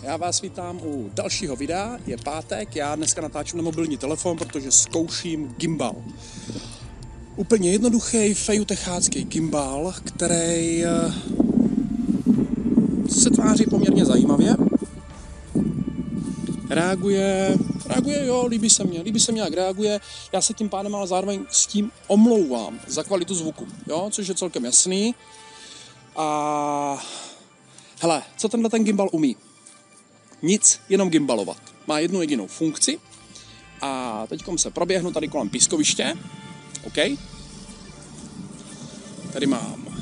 Já vás vítám u dalšího videa, je pátek, já dneska natáčím na mobilní telefon, protože zkouším gimbal. Úplně jednoduchý fejutechácký gimbal, který se tváří poměrně zajímavě. Reaguje, jo, líbí se mě, jak reaguje. Já se tím pádem ale zároveň s tím omlouvám za kvalitu zvuku, jo, což je celkem jasný. A hele, co tenhle ten gimbal umí? Nic, jenom gimbalovat. Má jednu jedinou funkci a teďkom se proběhnu tady kolem pískoviště. OK. Tady mám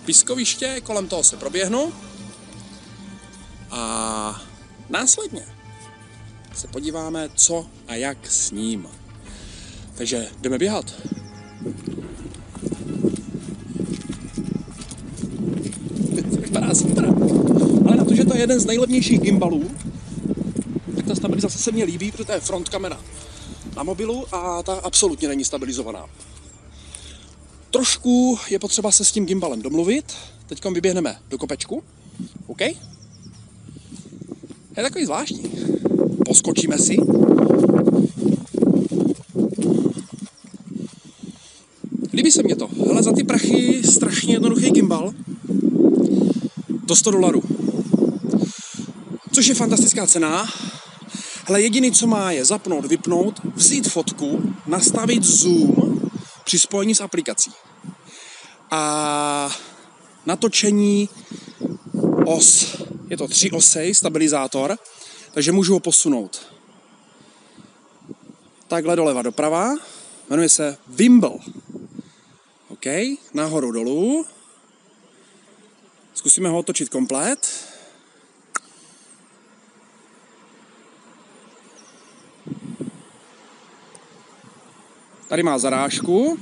pískoviště, kolem toho se proběhnu a následně se podíváme, co a jak s ním. Takže jdeme běhat. Vypadá super. Ale na to, že to je jeden z nejlevnějších gimbalů, tak ta stabilizace se mně líbí, protože to je front kamera na mobilu a ta absolutně není stabilizovaná. Trošku je potřeba se s tím gimbalem domluvit. Teď vyběhneme do kopečku. OK? Je takový zvláštní. Poskočíme si. Líbí se mně to. Hele, za ty prachy strašně jednoduchý gimbal. To $100. Což je fantastická cena. Hele, jediný, co má, je zapnout, vypnout, vzít fotku, nastavit zoom při spojení s aplikací. A natočení os. Je to 3-osej stabilizátor, takže můžu ho posunout takhle doleva doprava. Jmenuje se Wimble. OK, nahoru dolů. Zkusíme ho otočit komplet. Tady má zarážku.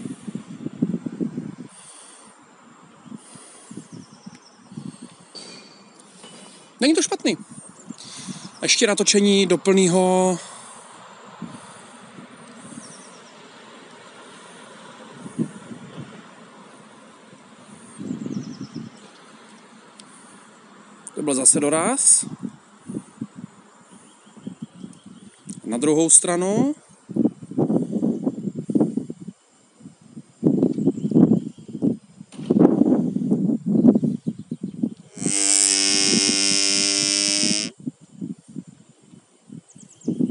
Není to špatný. Ještě natočení do plného to byl zase doraz. Na druhou stranu.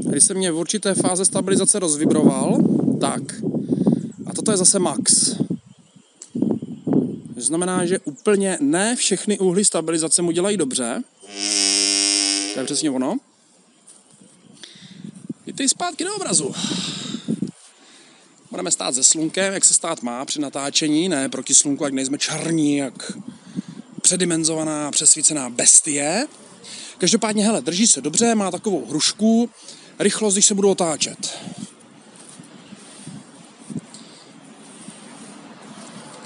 Tady se mě v určité fáze stabilizace rozvibroval. Tak. A toto je zase max. To znamená, že úplně ne všechny úhly stabilizace mu dělají dobře. To je přesně ono. Jdete zpátky do obrazu. Budeme stát se slunkem, jak se stát má při natáčení, ne proti slunku, jak nejsme černí, jak předimenzovaná, přesvícená bestie. Každopádně, hele, drží se dobře, má takovou hrušku, rychlost, když se budu otáčet.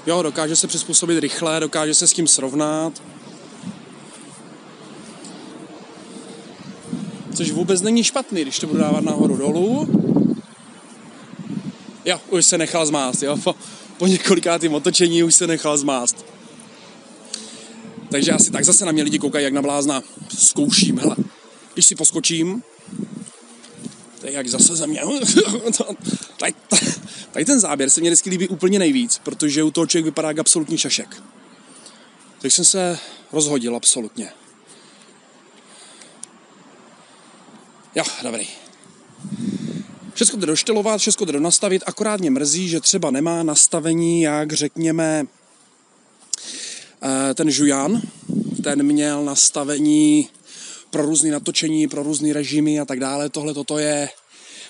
Jo, dokáže se přizpůsobit rychle, dokáže se s tím srovnat. Což vůbec není špatný, když to budu dávat nahoru dolů. Jo, už se nechal zmást, jo. Po několikátým otočení už se nechal zmást. Takže asi tak zase na mě lidi koukají jak na blázna. Zkouším, hele. Když si poskočím, to je jak zase ze mě. Tady ten záběr se mě vždycky líbí úplně nejvíc, protože u toho člověk vypadá jak absolutní šašek. Takže jsem se rozhodil absolutně. Jo, dobrý. Všechno jde doštelovat, všechno jde donastavit, akorát mě mrzí, že třeba nemá nastavení, jak řekněme, ten Juyan, ten měl nastavení pro různé natočení, pro různé režimy a tak dále. Tohle toto je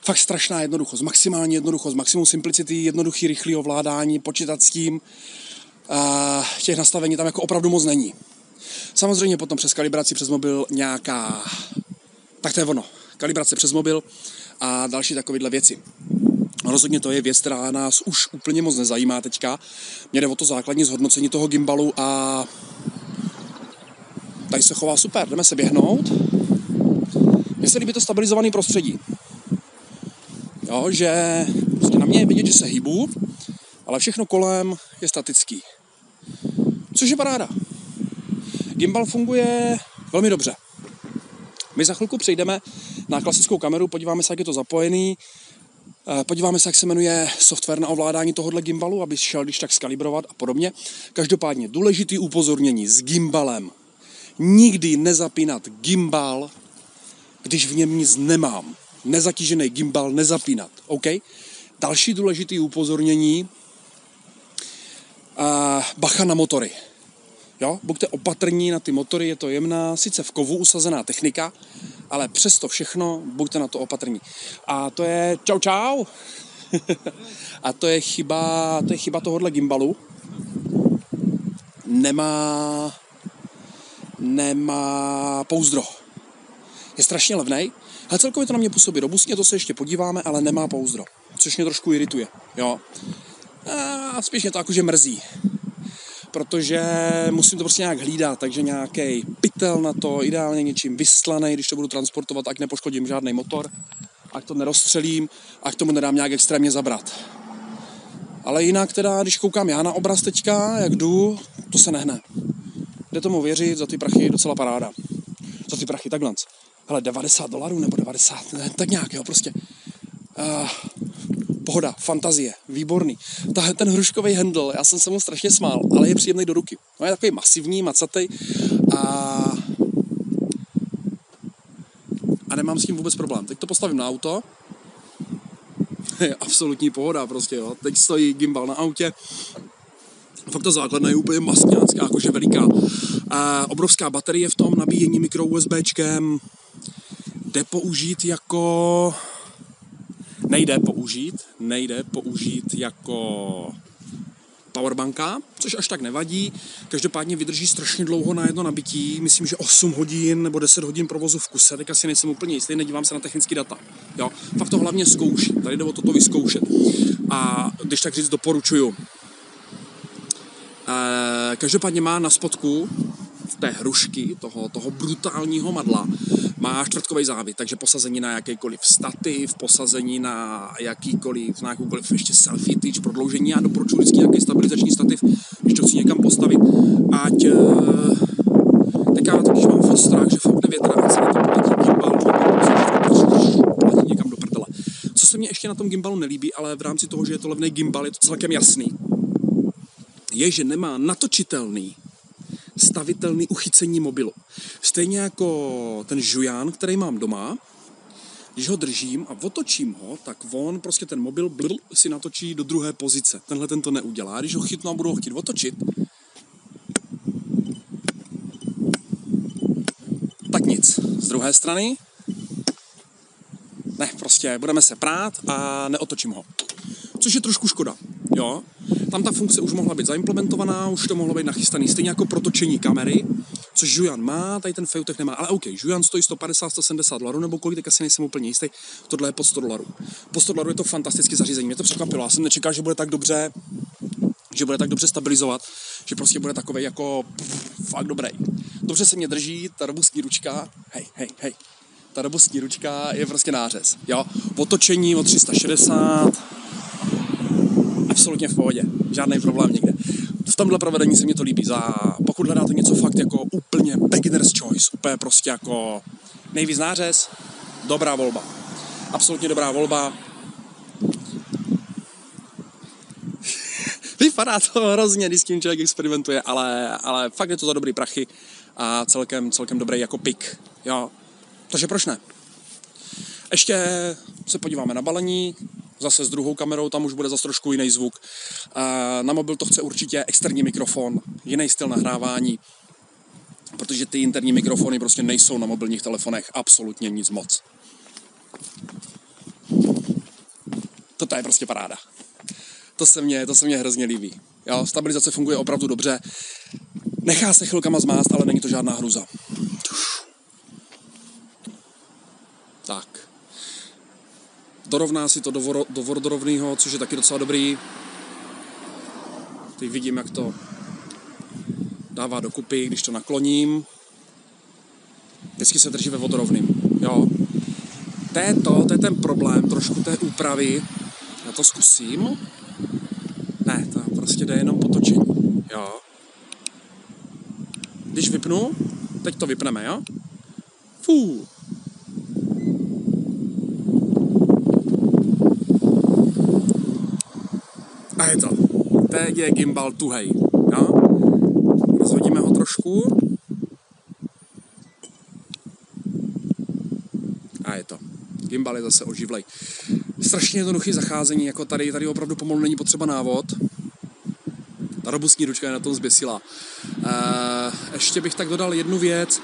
fakt strašná jednoduchost, maximální jednoduchost, maximum simplicity, jednoduchý, rychlý ovládání, počítat s tím. Těch nastavení tam jako opravdu moc není. Samozřejmě potom přes kalibraci přes mobil nějaká, tak to je ono, kalibrace přes mobil a další takovéhle věci. Rozhodně to je věc, která nás už úplně moc nezajímá teďka. Mě jde o to základní zhodnocení toho gimbalu a tady se chová super. Jdeme se běhnout. Mně se líbí to stabilizované prostředí. Jo, že prostě na mě je vidět, že se hýbu, ale všechno kolem je statický. Což je paráda. Gimbal funguje velmi dobře. My za chvilku přejdeme na klasickou kameru, podíváme se, jak je to zapojený, podíváme se, jak se jmenuje software na ovládání tohohle gimbalu, aby šel když tak skalibrovat a podobně. Každopádně důležitý upozornění s gimbalem. Nikdy nezapínat gimbal, když v něm nic nemám. Nezatížený gimbal nezapínat, OK? Další důležitý upozornění, bacha na motory. Jo? Buďte opatrní na ty motory, je to jemná, sice v kovu usazená technika, ale přesto všechno buďte na to opatrní. A to je čau. A to je chyba tohohle gimbalu. Nemá pouzdro. Je strašně levnej, ale celkově to na mě působí robustně, to se ještě podíváme, ale nemá pouzdro, což mě trošku irituje. Jo? A spíš mě to jakože mrzí. Protože musím to prostě nějak hlídat, takže nějaký pytel na to, ideálně něčím vyslaný, když to budu transportovat, ať nepoškodím žádný motor, ať to nerozstřelím, ať tomu nedám nějak extrémně zabrat. Ale jinak teda, když koukám já na obraz teďka, jak jdu, to se nehne. Jde tomu věřit, za ty prachy docela paráda. Za ty prachy takhle. Hele, $90 nebo 90, ne, tak nějak, jo, prostě. Pohoda, fantazie, výborný. Ten hruškový handle, já jsem se mu strašně smál, ale je příjemný do ruky. No, je takový masivní, macatej a nemám s tím vůbec problém. Teď to postavím na auto. Je absolutní pohoda prostě, jo. Teď stojí gimbal na autě. Fakt ta základna je úplně masňácká, jakože veliká. Obrovská baterie v tom, nabíjení mikro USBčkem. Jde použít jako... Nejde použít jako powerbanka, což až tak nevadí. Každopádně vydrží strašně dlouho na jedno nabití. Myslím, že 8 hodin nebo 10 hodin provozu v kuse. Tak asi nejsem úplně jistý, nedívám se na technické data. Jo? Fakt to hlavně zkouší. Tady jde o toto vyzkoušet. A když tak říct, doporučuju. Každopádně má na spodku té hrušky, toho brutálního madla, má čtvrtkový závit, takže posazení na jakýkoliv stativ, posazení na jakoukoliv ještě selfie tyč, prodloužení. Já doporučuji vždycky nějaký stabilizační stativ, když to chci někam postavit, ať tak já totiž mám furt strach, že foukne větra a celý to poletí gimbal, poletí někam do prdele. Co se mně ještě na tom gimbalu nelíbí, ale v rámci toho, že je to levný gimbal, je to celkem jasný, je, že nemá natočitelný stavitelný uchycení mobilu. Stejně jako ten žujan, který mám doma, když ho držím a otočím ho, tak on prostě ten mobil si natočí do druhé pozice. Tenhle ten to neudělá. Když ho chytnu a budu ho chtít otočit, tak nic. Z druhé strany ne, prostě budeme se prát a neotočím ho. Což je trošku škoda, jo. Tam ta funkce už mohla být zaimplementovaná, už to mohlo být nachystaný, stejně jako protočení kamery, což Žujan má, tady ten Fejutech nemá, ale OK, Žujan stojí $150-170 nebo kolik, tak asi nejsem úplně jistý, tohle je pod $100. Po $100 je to fantastické zařízení, mě to překvapilo, já jsem nečekal, že bude tak dobře stabilizovat, že prostě bude takovej jako fakt dobrý. Dobře se mě drží, ta robustní ručka, hej, ta robustní ručka je prostě nářez, jo, otočení o 360, absolutně v pohodě, žádný problém někde. V tomhle provedení se mi to líbí. Pokud hledáte něco fakt jako úplně beginner's choice, úplně prostě jako nejvíc nářez, dobrá volba. Absolutně dobrá volba. Vypadá to hrozně, když s tím člověk experimentuje, ale fakt je to za dobrý prachy a celkem dobrý jako pik. Jo. Takže proč ne? Ještě se podíváme na balení, zase s druhou kamerou, tam už bude zase trošku jiný zvuk. Na mobil to chce určitě externí mikrofon, jiný styl nahrávání, protože ty interní mikrofony prostě nejsou na mobilních telefonech absolutně nic moc. Toto je prostě paráda. To se mně hrozně líbí. Jo, stabilizace funguje opravdu dobře. Nechá se chvilkama zmást, ale není to žádná hruza. Tak. dorovná si to do vodorovného, což je taky docela dobrý. Teď vidím, jak to dává dokupy, když to nakloním. Vždycky se drží ve vodorovným, jo. To je ten problém trošku té úpravy. Já to zkusím. Ne, to prostě jde jenom potočení, jo. Když vypnu, teď to vypneme, jo. Fú. A je to. Teď je gimbal tuhej, jo. Rozhodíme ho trošku. A je to. Gimbal je zase oživlej. Strašně jednoduchý zacházení, jako tady opravdu pomalu není potřeba návod. Ta robustní ručka je na tom zběsilá. Ještě bych tak dodal jednu věc.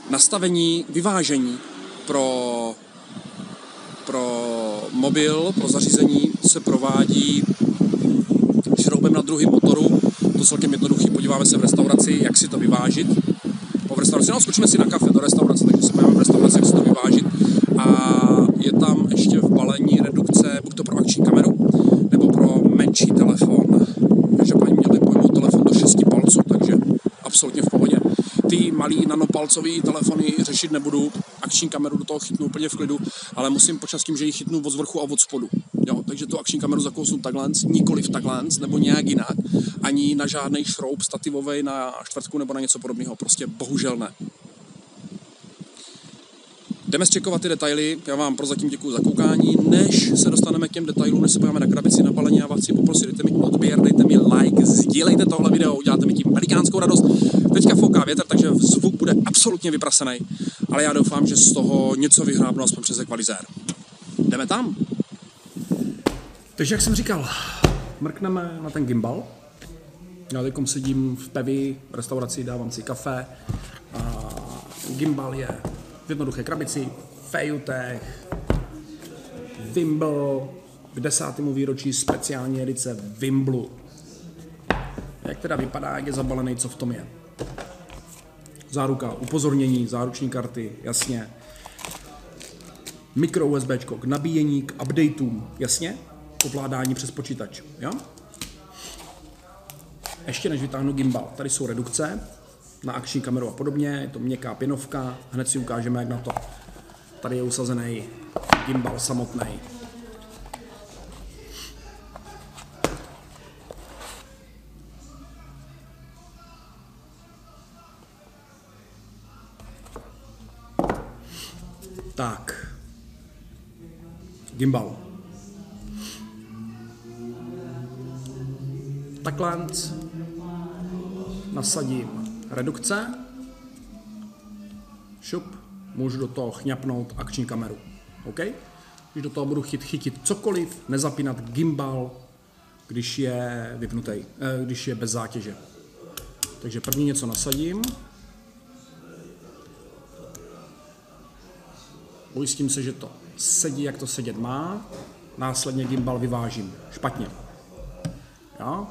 Nastavení, vyvážení pro mobil, pro zařízení se provádí, když roubeme na druhém motoru, to celkem jednoduchý, podíváme se v restauraci, jak si to vyvážit. V restauraci, skočíme si na kafe do restaurace, takže se podíváme v restauraci, jak si to vyvážit. A je tam ještě v balení redukce, buď to pro akční kameru, nebo pro menší telefon. Takže paní měli pojmout telefon do 6 palců, takže absolutně v pohodě. Ty malý nanopalcový telefony řešit nebudu, akční kameru do toho chytnu úplně v klidu, ale musím počas tím, že ji chytnu od zvrchu a od spodu. Jo, takže tu akční kameru zakousnu takhle, nikoliv takhle, nebo nějak jinak, ani na žádný šroub stativovej na čtvrtku nebo na něco podobného, prostě bohužel ne. Jdeme zčekovat ty detaily, já vám prozatím děkuju za koukání, než se dostaneme k těm detailům, než se podíváme na krabici, na balení, já vás chci poprosit, dejte mi odběr, dejte mi like, sdílejte tohle video, uděláte mi tím velikánskou radost. Teďka fouká větr, takže zvuk bude absolutně vyprasený, ale já doufám, že z toho něco vyhrábnu aspoň přes ekvalizér. Jdeme tam. Takže jak jsem říkal, mrkneme na ten gimbal. Já teď sedím v Pevi, v restauraci, dávám si kafe. A gimbal je v jednoduché krabici, Fejutech, Wimble, k 10. výročí speciální edice Wimblu. Jak teda vypadá, jak je zabalený, co v tom je. Záruka, upozornění, záruční karty, jasně. Mikro USBčko k nabíjení, k updateům, jasně. Ovládání přes počítač, jo? Ještě než vytáhnu gimbal, tady jsou redukce na akční kameru a podobně, je to měkká pěnovka, hned si ukážeme, jak na to. Tady je usazený gimbal samotný. Tak, gimbal. Takhle nasadím redukce, šup, můžu do toho chňapnout akční kameru. OK? Když do toho budu chytit cokoliv, nezapínat gimbal, když je vypnutý, když je bez zátěže. Takže první něco nasadím. Ujistím se, že to sedí, jak to sedět má. Následně gimbal vyvážím. Špatně. Jo?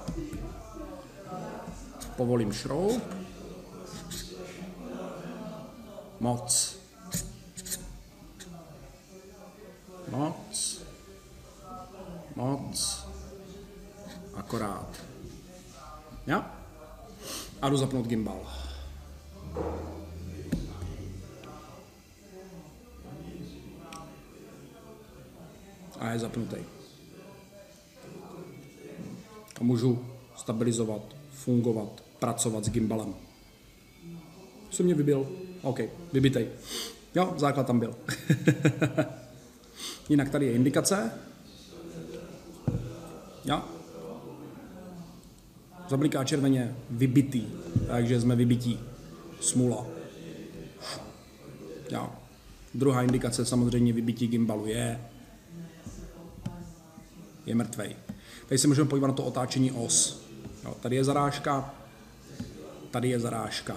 Povolím šroub. Moc. Moc. Moc. Akorát. Jo? A jdu zapnout gimbal. A je zapnutý. A můžu stabilizovat, fungovat, pracovat s gimbalem. Co mě vybil? OK, vybitej. Jo, základ tam byl. Jinak tady je indikace. Jo. Zabliká červeně vybitý, takže jsme vybití. Smůla. Jo. Druhá indikace samozřejmě vybití gimbalu je mrtvej. Tady se můžeme podívat na to otáčení os. Jo, tady je zarážka, tady je zarážka.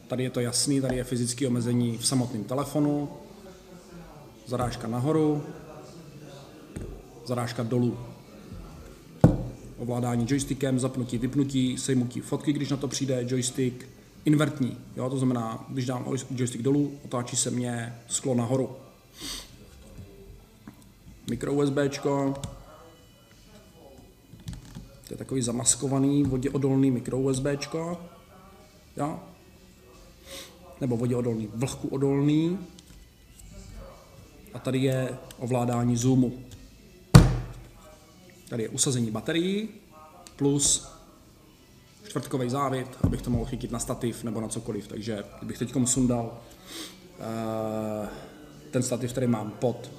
Tady je to jasný, tady je fyzické omezení v samotném telefonu. Zarážka nahoru, zarážka dolů. Ovládání joystickem, zapnutí, vypnutí, sejmutí fotky, když na to přijde, joystick invertní. Jo, to znamená, když dám joystick dolů, otáčí se mě sklo nahoru. Mikro USBčko. To je takový zamaskovaný, voděodolný mikro USBčko. Jo? Nebo voděodolný, vlhkoodolný. A tady je ovládání zoomu. Tady je usazení baterií plus čtvrtkový závit, abych to mohl chytit na stativ nebo na cokoliv. Takže kdybych teď sundal ten stativ, který mám pod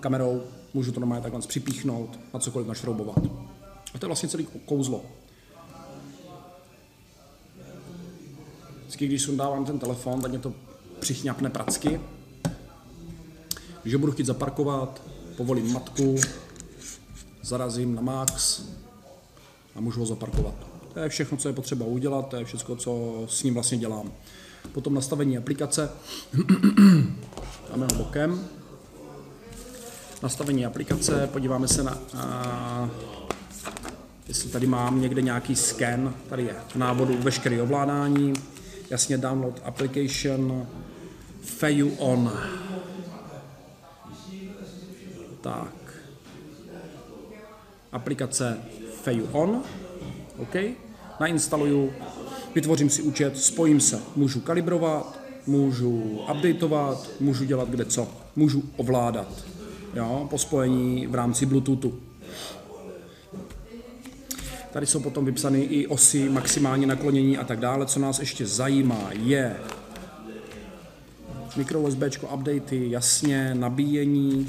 kamerou, můžu to normálně takhle připíchnout, na cokoliv našroubovat. A to je vlastně celý kouzlo. Vždycky, když sundávám ten telefon, tak mě to přichňapne pracky. Když ho budu chtít zaparkovat, povolím matku, zarazím na max a můžu ho zaparkovat. To je všechno, co je potřeba udělat, to je všechno, co s ním vlastně dělám. Potom nastavení aplikace, dáme ho bokem. Nastavení aplikace, podíváme se na jestli tady mám někde nějaký scan, tady je v návodu veškeré ovládání, jasně download application, FEU on. Tak, aplikace FEU on, OK, nainstaluju, vytvořím si účet, spojím se, můžu kalibrovat, můžu updateovat, můžu dělat kde co, můžu ovládat, jo, po spojení v rámci Bluetoothu. Tady jsou potom vypsány i osy, maximální naklonění a tak dále. Co nás ještě zajímá je mikro USBčko, updaty, jasně, nabíjení.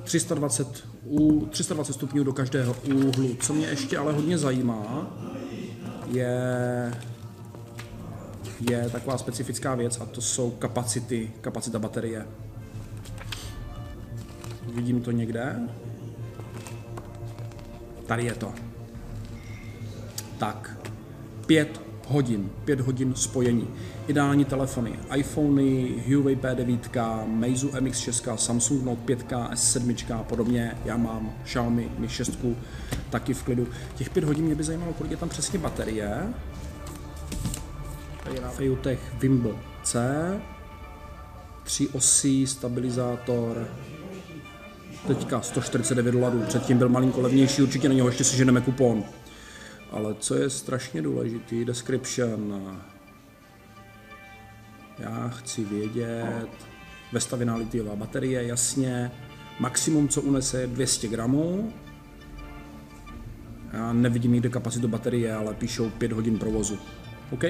...320 stupňů do každého úhlu. Co mě ještě ale hodně zajímá, je taková specifická věc a to jsou kapacita baterie. Vidím to někde. Tady je to. Tak, 5 hodin spojení. Ideální telefony, iPhony, Huawei P9, Meizu MX6, Samsung Note 5, S7 a podobně. Já mám Xiaomi Mi 6 taky v klidu. Těch 5 hodin mě by zajímalo, kolik je tam přesně baterie. Tady je na FEUTech Wimble C, 3 osí, stabilizátor. Teďka $149, předtím byl malinko levnější, určitě na něho ještě seženeme kupon. Ale co je strašně důležitý, description. Já chci vědět, vestavěná litiová baterie, jasně, maximum, co unese, je 200 gramů. Já nevidím nikde kapacitu baterie, ale píšou 5 hodin provozu. OK?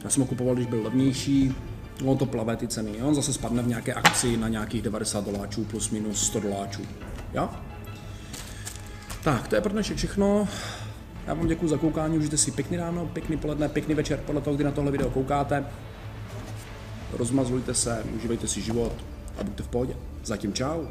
Já jsem ho kupoval, když byl levnější. No to plave ty ceny, on zase spadne v nějaké akci na nějakých $90 plus minus $100. Jo? Tak, to je pro dnešek všechno. Já vám děkuji za koukání, užijte si pěkný ráno, pěkný poledne, pěkný večer, podle toho, kdy na tohle video koukáte. Rozmazujte se, užívejte si život a buďte v pohodě. Zatím čau.